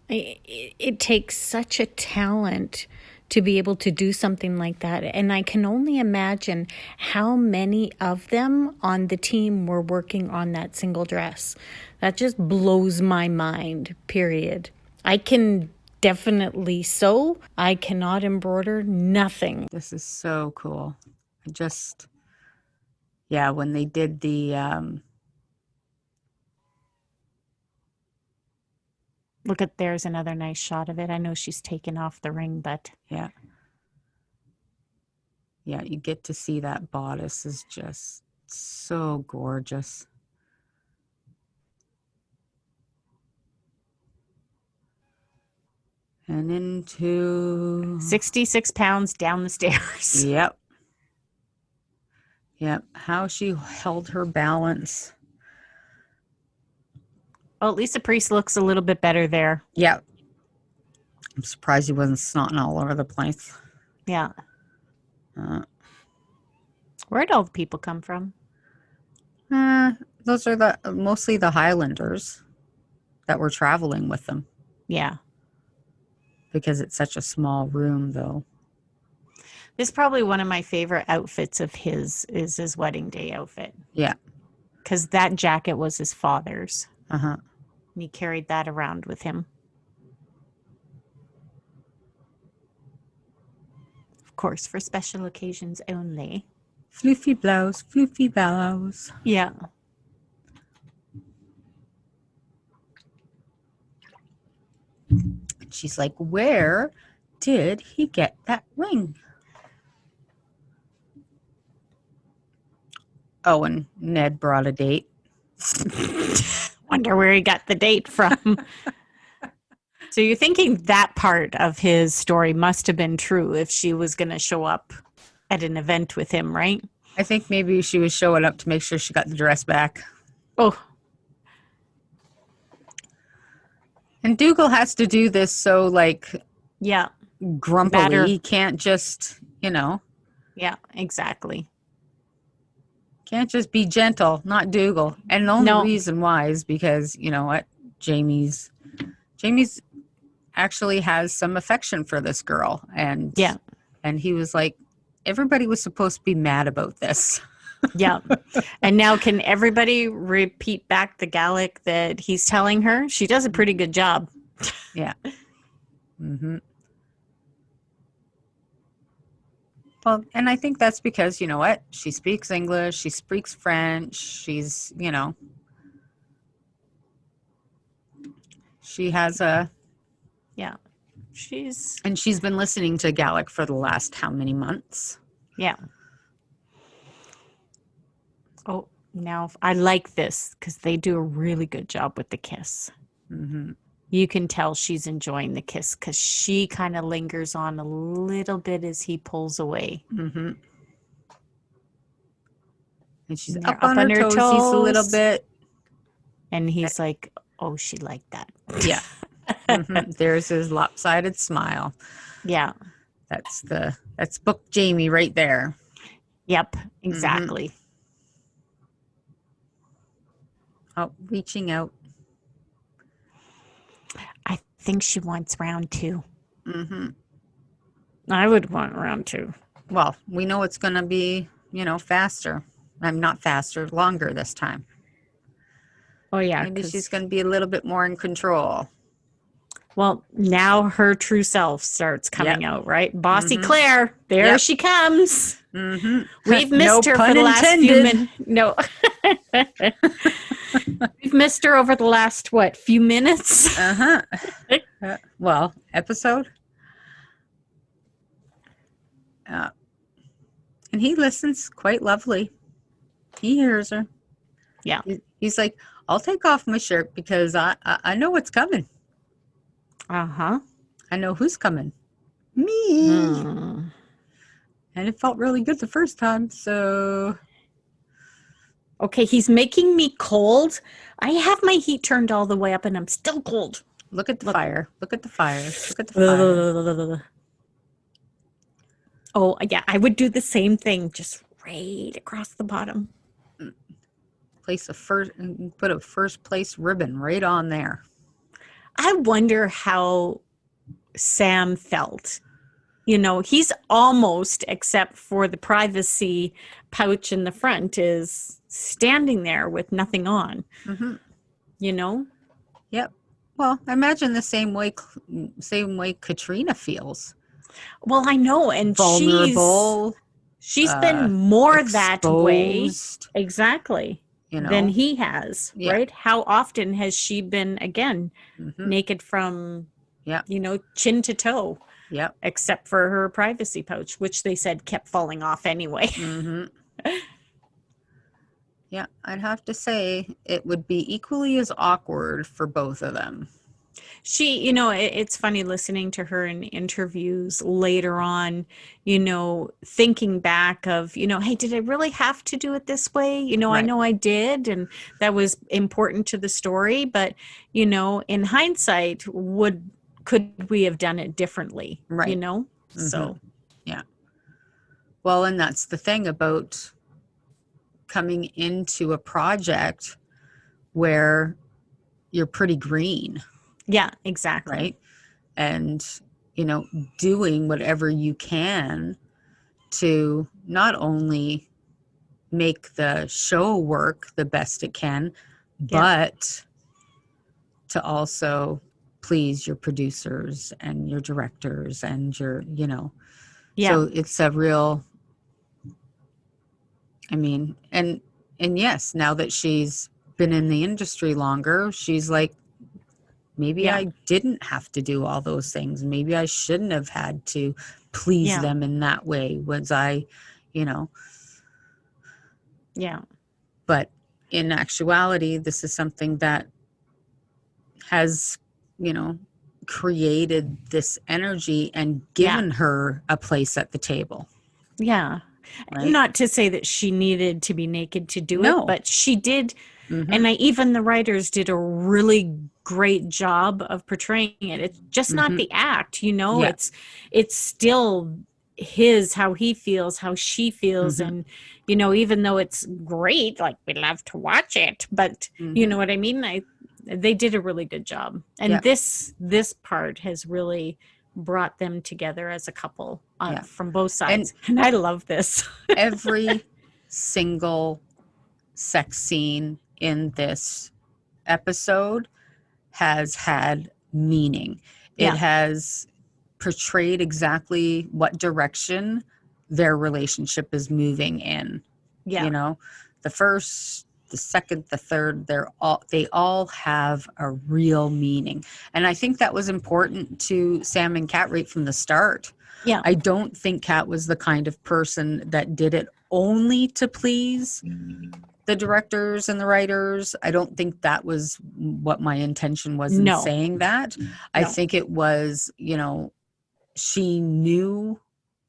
It takes such a talent to be able to do something like that. And I can only imagine how many of them on the team were working on that single dress. That just blows my mind, period. I can definitely sew. I cannot embroider, nothing. This is so cool. When they did the... Look at, there's another nice shot of it. I know she's taken off the ring, but... Yeah, you get to see that bodice is just so gorgeous. And into... 66 pounds down the stairs. Yep. How she held her balance. Oh, Lisa Priest looks a little bit better there. Yeah. I'm surprised he wasn't snotting all over the place. Yeah. Uh, Where'd all the people come from? uh, those are mostly the Highlanders that were traveling with them Yeah. because it's such a small room, though. This is probably one of my favorite outfits of his is his wedding day outfit. Yeah. Because that jacket was his father's. Uh-huh. And he carried that around with him. Of course, for special occasions only. Floofy blouse, floofy blouse. Yeah. She's like, where did he get that ring? Oh, and Ned brought a date. Wonder where he got the date from. So you're thinking that part of his story must have been true if she was going to show up at an event with him, right? I think maybe she was showing up to make sure she got the dress back. Oh. And Dougal has to do this so, like, Yeah. grumpily. He can't just, Yeah, exactly. Can't just be gentle, not Dougal. And the only reason why is because, you know what, Jamie's actually has some affection for this girl. And he was like, everybody was supposed to be mad about this. Yeah. And now can everybody repeat back the Gallic that he's telling her? She does a pretty good job. Yeah. Mm-hmm. Well, and I think that's because, you know what? She speaks English. She speaks French. She's, she has a... Yeah. And she's been listening to Gallic for the last how many months? Yeah. Oh, now I like this because they do a really good job with the kiss. Mm-hmm. You can tell she's enjoying the kiss because she kind of lingers on a little bit as he pulls away. Mm-hmm. And she's up on her toesies a little bit. And he's like, oh, she liked that. Yeah. Mm-hmm. There's his lopsided smile. Yeah. That's book Jamie right there. Yep, exactly. Mm-hmm. Oh, reaching out. I think she wants round 2. Mm-hmm. I would want round 2. Well, we know it's going to be, faster. I'm not faster, longer this time. Oh, yeah. Maybe she's going to be a little bit more in control. Well, now her true self starts coming out, right? Bossy Claire, there she comes. Mm-hmm. We've missed her for the last few minutes. No. We've missed her over the last, few minutes? Uh-huh. Well, episode. And he listens quite lovely. He hears her. Yeah. He's like, I'll take off my shirt because I know what's coming. Uh-huh. I know who's coming. Me. And it felt really good the first time, so... Okay, he's making me cold. I have my heat turned all the way up and I'm still cold. Look at the fire. Look at the fire. Look at the fire. Oh, yeah, I would do the same thing, just right across the bottom. Put a first place ribbon right on there. I wonder how Sam felt. He's almost, except for the privacy pouch in the front, is standing there with nothing on. Mm-hmm. Yep. Well, I imagine the same way Katrina feels. Well, I know, and vulnerable. She's been more exposed, that way, exactly, than he has. Yeah. Right? How often has she been again naked from, chin to toe? Yep. Except for her privacy pouch, which they said kept falling off anyway. Mm-hmm. Yeah, I'd have to say it would be equally as awkward for both of them. She, it's funny listening to her in interviews later on, thinking back of, hey, did I really have to do it this way? Right. I know I did, and that was important to the story, but, in hindsight, could we have done it differently? Right. So. Yeah. Well, and that's the thing about coming into a project where you're pretty green, Yeah, exactly. right? And, you know, doing whatever you can to not only make the show work the best it can, Yeah. but to also please your producers and your directors and your, you know, Yeah. so it's a real, I mean, and yes, now that she's been in the industry longer, she's like, maybe Yeah. I didn't have to do all those things. Maybe I shouldn't have had to please Yeah. them in that way. Was I, you know, Yeah. but in actuality, this is something that has, you know, created this energy and Yeah. given her a place at the table, Yeah. right? Not to say that she needed to be naked to do it, No. but she did. Mm-hmm. And even the writers did a really great job of portraying it. It's just not Mm-hmm. the act, you know, Yeah. it's still his, how he feels, how she feels. Mm-hmm. And, you know, even though it's great, like we love to watch it, but you Mm-hmm. know what I mean? They did a really good job. And Yeah. this part has really brought them together as a couple Yeah. from both And sides. And I love this. every single sex scene in this episode has had meaning. It Yeah. has portrayed exactly what direction their relationship is moving in. You Yeah. know, the first, the second, the third, they all have a real meaning. And I think that was important to Sam and Kat right from the start. Yeah. I don't think Kat was the kind of person that did it only to please the directors and the writers. I don't think that was what my intention was in No. saying that. I No. think it was, you know, she knew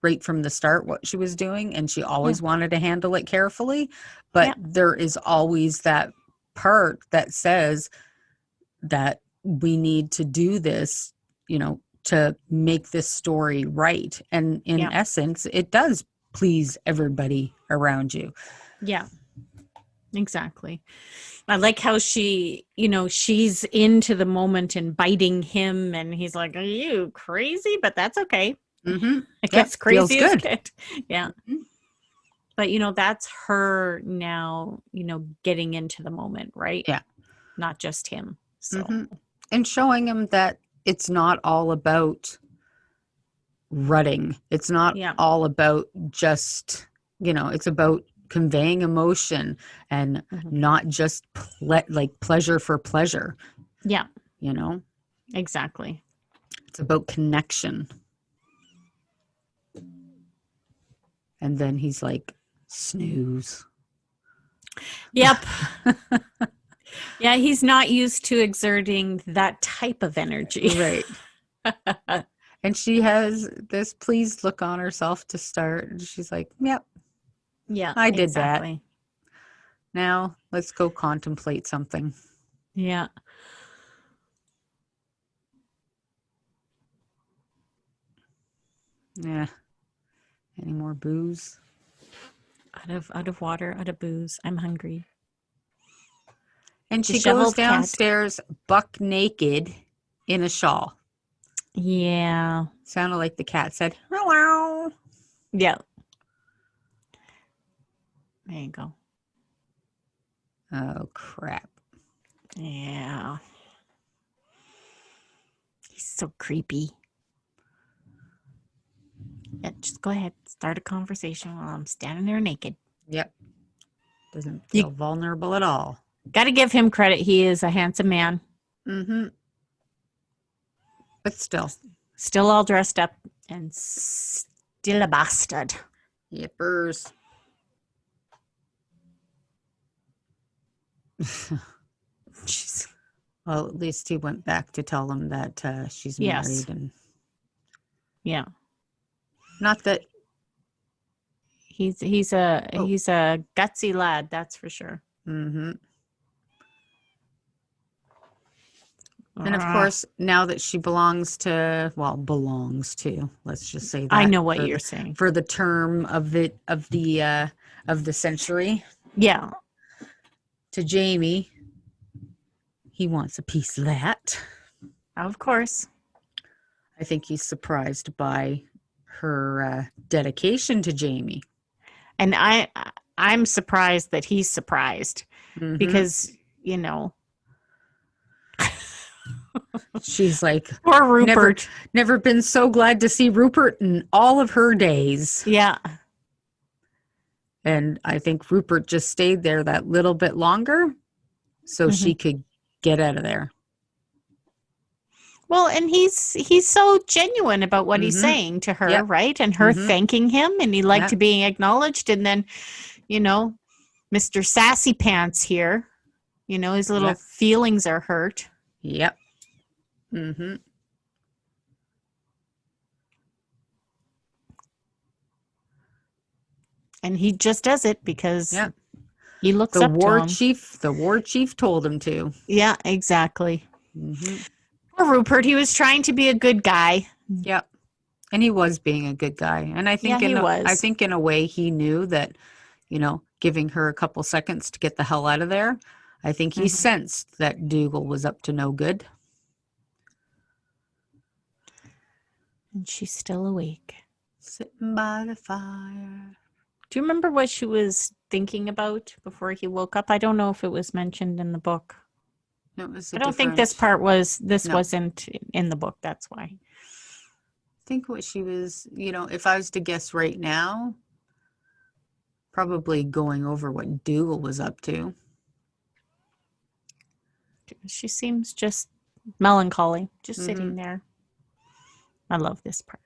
right from the start what she was doing and she Yeah. always wanted to handle it carefully. But Yeah. there is always that part that says that we need to do this, you know, to make this story right. And in Yeah. essence, it does please everybody around you. Yeah. Exactly. I like how she, you know, she's into the moment and biting him, and he's like, "Are you crazy?" But that's okay. Mm-hmm. I Yep. guess Feels crazy is good. good. Yeah. Mhm. But, you know, that's her now, you know, getting into the moment, right? Yeah. Not just him. So, Mm-hmm. And showing him that it's not all about rutting. It's not yeah. all about just, you know, it's about conveying emotion and Mhm. not just like pleasure for pleasure, Yeah. you know? Exactly. It's about connection. And then he's like, snooze. Yep. Yeah. He's not used to exerting that type of energy. Right. And she has this pleased look on herself to start. And she's like, yep, Yeah. I did that. Exactly. Now let's go contemplate something. Yeah. Yeah. Any more booze? Out of water, out of booze. I'm hungry. And she goes Disheveled cat. downstairs buck naked in a shawl. Yeah. Sounded like the cat said, hello. Yeah. There you go. Oh, crap. Yeah. He's so creepy. Yeah, just go ahead. Start a conversation while I'm standing there naked. Yep. Doesn't You feel vulnerable at all. got to give him credit. He is a handsome man. Mm-hmm. But still. Still all dressed up and still a bastard. Yippers. Jeez. Well, at least he went back to tell him that she's Yes. married. And Yeah. not that He's a gutsy lad, that's for sure. mm-hmm. And of course, now that she belongs to, let's just say I that know what you're saying. for the term of the century, Yeah. to Jamie, he wants a piece of that. Of course. I think he's surprised by her dedication to Jamie. And I'm surprised that he's surprised because, she's like, poor Rupert. Never been so glad to see Rupert in all of her days. Yeah. And I think Rupert just stayed there that little bit longer so she could get out of there. Well, and he's so genuine about what he's saying to her, right? And her thanking him, and he liked being acknowledged. And then, Mr. Sassy Pants here, his little feelings are hurt. Yep. Mm-hmm. And he just does it because he looks up to him. The war chief told him to. Yeah, exactly. Poor Rupert, he was trying to be a good guy. Yep. And he was being a good guy. And I think I think in a way he knew that, giving her a couple seconds to get the hell out of there, I think he sensed that Dougal was up to no good. And she's still awake. Sitting by the fire. Do you remember what she was thinking about before he woke up? I don't know if it was mentioned in the book. I don't think this part wasn't in the book. That's why. I think what she was, if I was to guess right now, probably going over what Dougal was up to. She seems just melancholy, just sitting there. I love this part.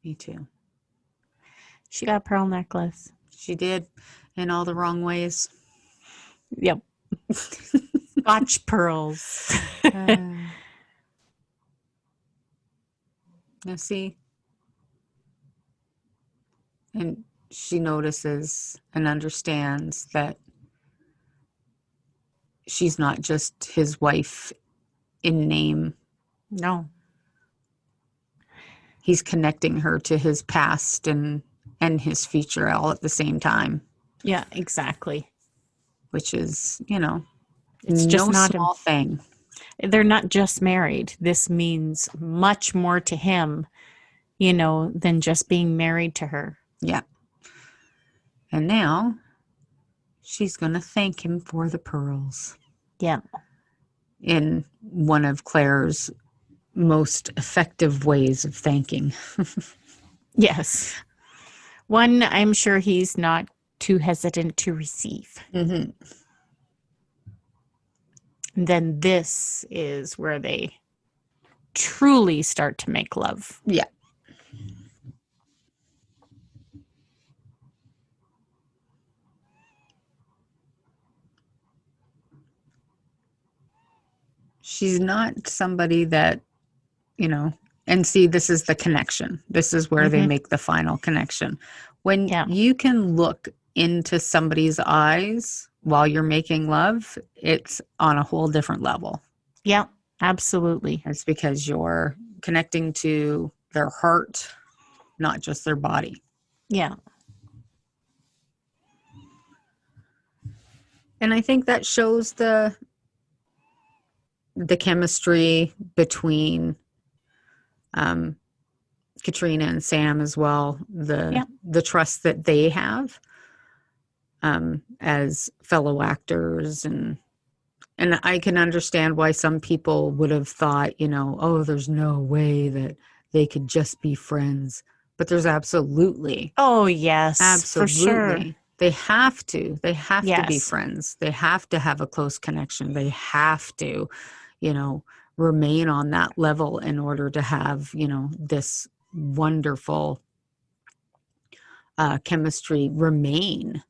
Me too. She got a pearl necklace. She did, in all the wrong ways. Yep. Scotch pearls. Now see, and she notices and understands that she's not just his wife in name. No. He's connecting her to his past and his future all at the same time. Yeah, exactly. Which is, it's just not a small thing. They're not just married. This means much more to him, than just being married to her. Yeah. And now she's going to thank him for the pearls. Yeah. In one of Claire's most effective ways of thanking. Yes. One I'm sure he's not too hesitant to receive. Then this is where they truly start to make love. Yeah. She's not somebody that, and see, this is the connection. This is where they make the final connection. When you can look into somebody's eyes while you're making love, it's on a whole different level. Yeah, absolutely. It's because you're connecting to their heart, not just their body. Yeah. And I think that shows the chemistry between Katrina and Sam as well, the trust that they have as fellow actors, and I can understand why some people would have thought, there's no way that they could just be friends, but there's absolutely. Oh yes, absolutely. For sure. They have to be friends. They have to have a close connection. They have to, remain on that level in order to have, this wonderful chemistry remain.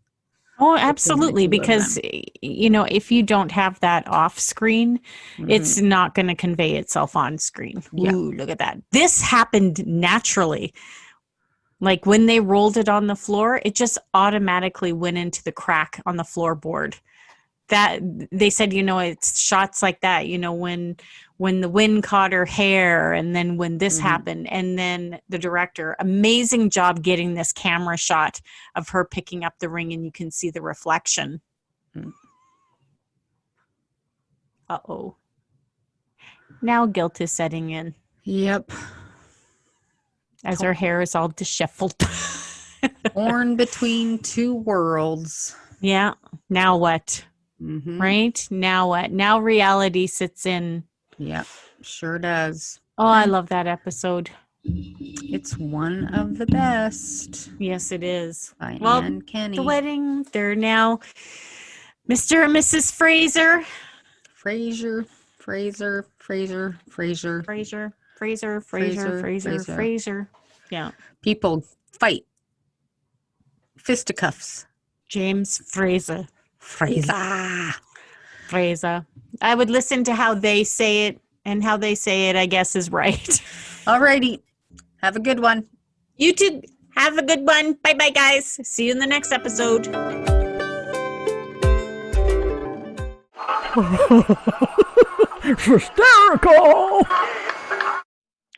Oh, absolutely. Because, if you don't have that off screen, it's not going to convey itself on screen. Yeah. Ooh, look at that. This happened naturally. Like when they rolled it on the floor, it just automatically went into the crack on the floorboard. That they said, it's shots like that, when when the wind caught her hair, and then when this Mm-hmm. happened, and then the director, amazing job getting this camera shot of her picking up the ring, and you can see the reflection. Mm-hmm. Uh-oh. Now guilt is setting in. Yep. As her hair is all disheveled. Torn between two worlds. Yeah. Now what? Mm-hmm. Right? Now what? Now reality sits in. Yep. Sure does. Oh, I love that episode. It's one of the best. Yes, it is. By Well, Ann Kenny. the wedding, they're now Mr. and Mrs. Fraser. Fraser. Yeah. People fight. Fisticuffs. James Fraser. Fraser. I would listen to how they say it, and how they say it, I guess, is right. Alrighty. Have a good one. You too. Have a good one. Bye-bye, guys. See you in the next episode. SISterical!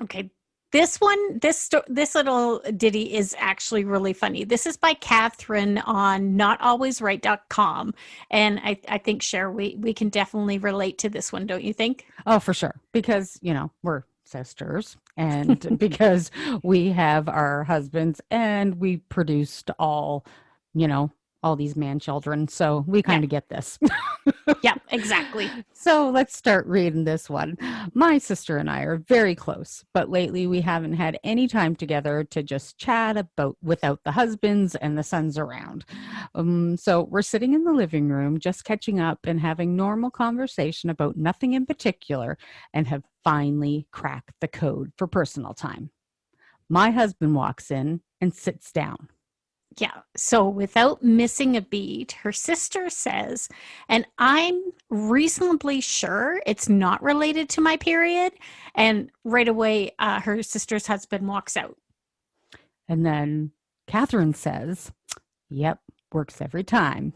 Okay. This one, this little ditty is actually really funny. This is by Catherine on notalwaysright.com. And I think, Cher, we can definitely relate to this one, don't you think? Oh, for sure. Because, we're sisters, and because we have our husbands, and we produced all these man children. So we kind of get this. Yeah, exactly. So let's start reading this one. My sister and I are very close, but lately we haven't had any time together to just chat about without the husbands and the sons around. So we're sitting in the living room, just catching up and having normal conversation about nothing in particular, and have finally cracked the code for personal time. My husband walks in and sits down. Yeah. So without missing a beat, her sister says, and I'm reasonably sure it's not related to my period. And right away, her sister's husband walks out. And then Catherine says, yep, works every time.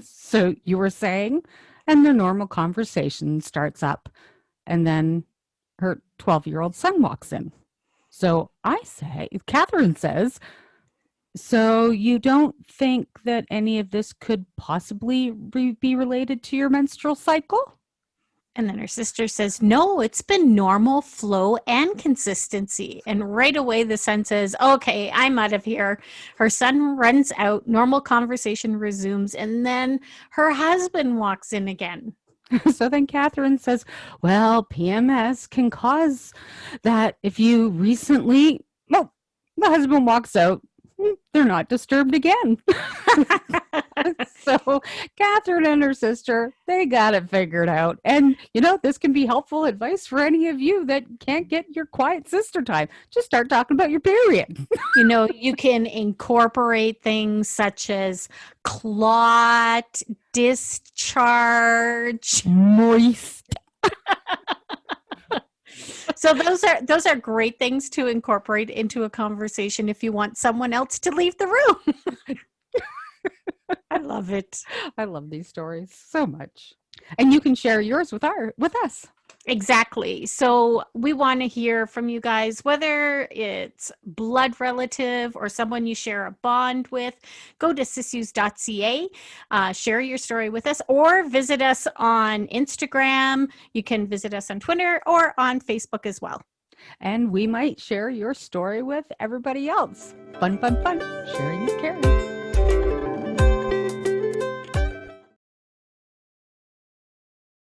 So you were saying? And the normal conversation starts up. And then her 12-year-old son walks in. So Catherine says, so you don't think that any of this could possibly be related to your menstrual cycle? And then her sister says, no, it's been normal flow and consistency. And right away, the son says, okay, I'm out of here. Her son runs out, normal conversation resumes, and then her husband walks in again. So then Catherine says, well, PMS can cause that if you recently, the husband walks out. They're not disturbed again. So Catherine and her sister, they got it figured out. And, this can be helpful advice for any of you that can't get your quiet sister time. Just start talking about your period. You can incorporate things such as clot, discharge, moist. So those are great things to incorporate into a conversation if you want someone else to leave the room. I love it. I love these stories so much. And you can share yours with us. Exactly. So we want to hear from you guys, whether it's blood relative or someone you share a bond with. Go to SIssues.ca, share your story with us, or visit us on Instagram. You can visit us on Twitter or on Facebook as well. And we might share your story with everybody else. Fun, fun, fun. Sharing is caring.